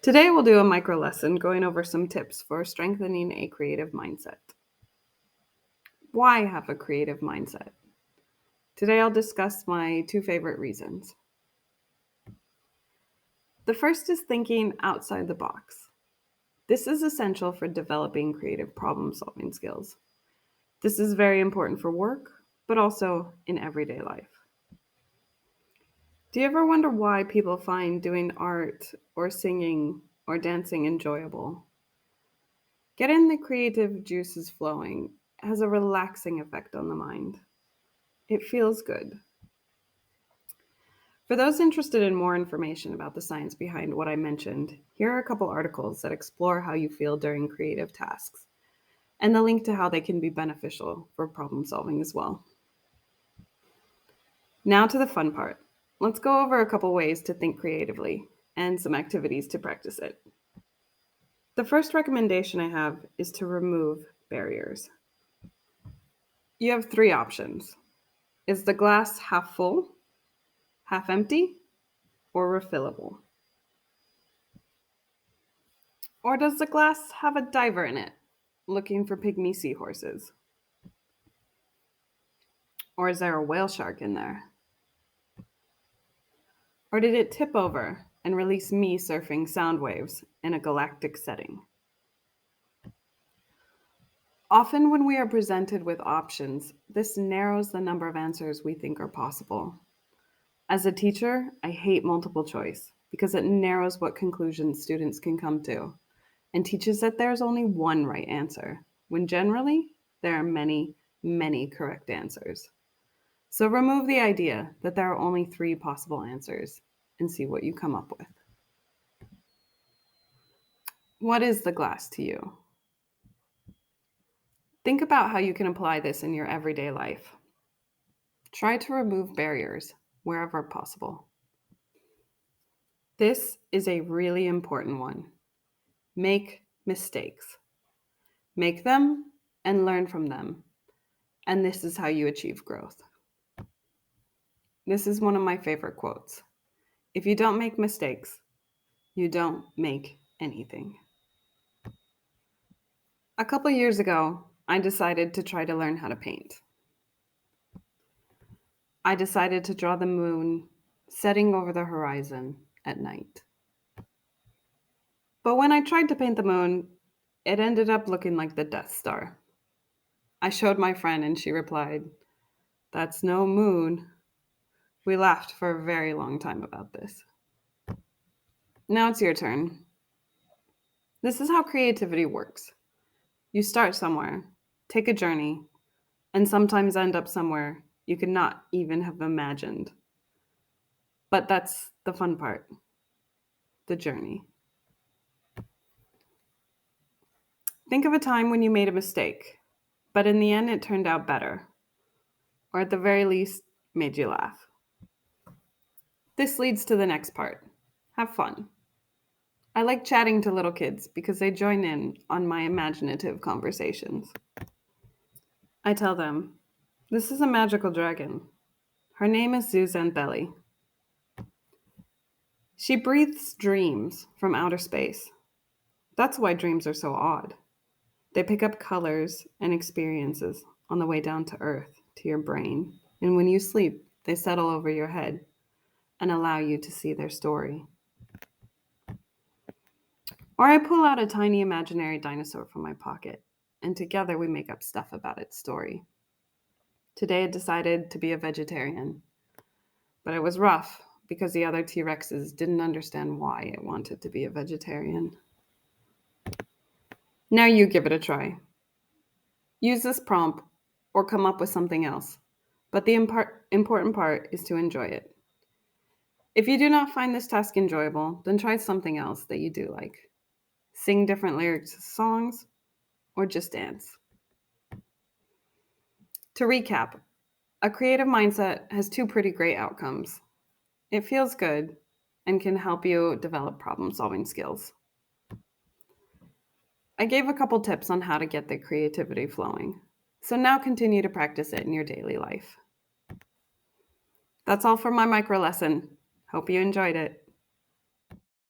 Today we'll do a micro lesson going over some tips for strengthening a creative mindset. Why have a creative mindset? Today I'll discuss my two favorite reasons. The first is thinking outside the box. This is essential for developing creative problem-solving skills. This is very important for work, but also in everyday life. Do you ever wonder why people find doing art or singing or dancing enjoyable? Getting the creative juices flowing has a relaxing effect on the mind. It feels good. For those interested in more information about the science behind what I mentioned, here are a couple articles that explore how you feel during creative tasks, and the link to how they can be beneficial for problem solving as well. Now to the fun part. Let's go over a couple ways to think creatively and some activities to practice it. The first recommendation I have is to remove barriers. You have three options. Is the glass half full, half empty, or refillable? Or does the glass have a diver in it, looking for pygmy seahorses? Or is there a whale shark in there? Or did it tip over and release me surfing sound waves in a galactic setting? Often when we are presented with options, this narrows the number of answers we think are possible. As a teacher, I hate multiple choice because it narrows what conclusions students can come to and teaches that there's only one right answer, when generally there are many, many correct answers. So remove the idea that there are only three possible answers and see what you come up with. What is the glass to you? Think about how you can apply this in your everyday life. Try to remove barriers wherever possible. This is a really important one. Make mistakes. Make them and learn from them. And this is how you achieve growth. This is one of my favorite quotes. If you don't make mistakes, you don't make anything. A couple years ago, I decided to try to learn how to paint. I decided to draw the moon setting over the horizon at night. But when I tried to paint the moon, it ended up looking like the Death Star. I showed my friend and she replied, "That's no moon." We laughed for a very long time about this. Now it's your turn. This is how creativity works. You start somewhere, take a journey, and sometimes end up somewhere you could not even have imagined. But that's the fun part, the journey. Think of a time when you made a mistake, but in the end it turned out better, or at the very least, made you laugh. This leads to the next part. Have fun. I like chatting to little kids because they join in on my imaginative conversations. I tell them, this is a magical dragon. Her name is Zuzanbelli. She breathes dreams from outer space. That's why dreams are so odd. They pick up colors and experiences on the way down to earth, to your brain. And when you sleep, they settle over your head and allow you to see their story. Or I pull out a tiny imaginary dinosaur from my pocket, and together we make up stuff about its story. Today I decided to be a vegetarian, but it was rough because the other T-Rexes didn't understand why it wanted to be a vegetarian. Now you give it a try. Use this prompt or come up with something else, but the important part is to enjoy it. If you do not find this task enjoyable, then try something else that you do like. Sing different lyrics to songs, or just dance. To recap, a creative mindset has two pretty great outcomes. It feels good and can help you develop problem-solving skills. I gave a couple tips on how to get the creativity flowing, so now continue to practice it in your daily life. That's all for my micro lesson. Hope you enjoyed it.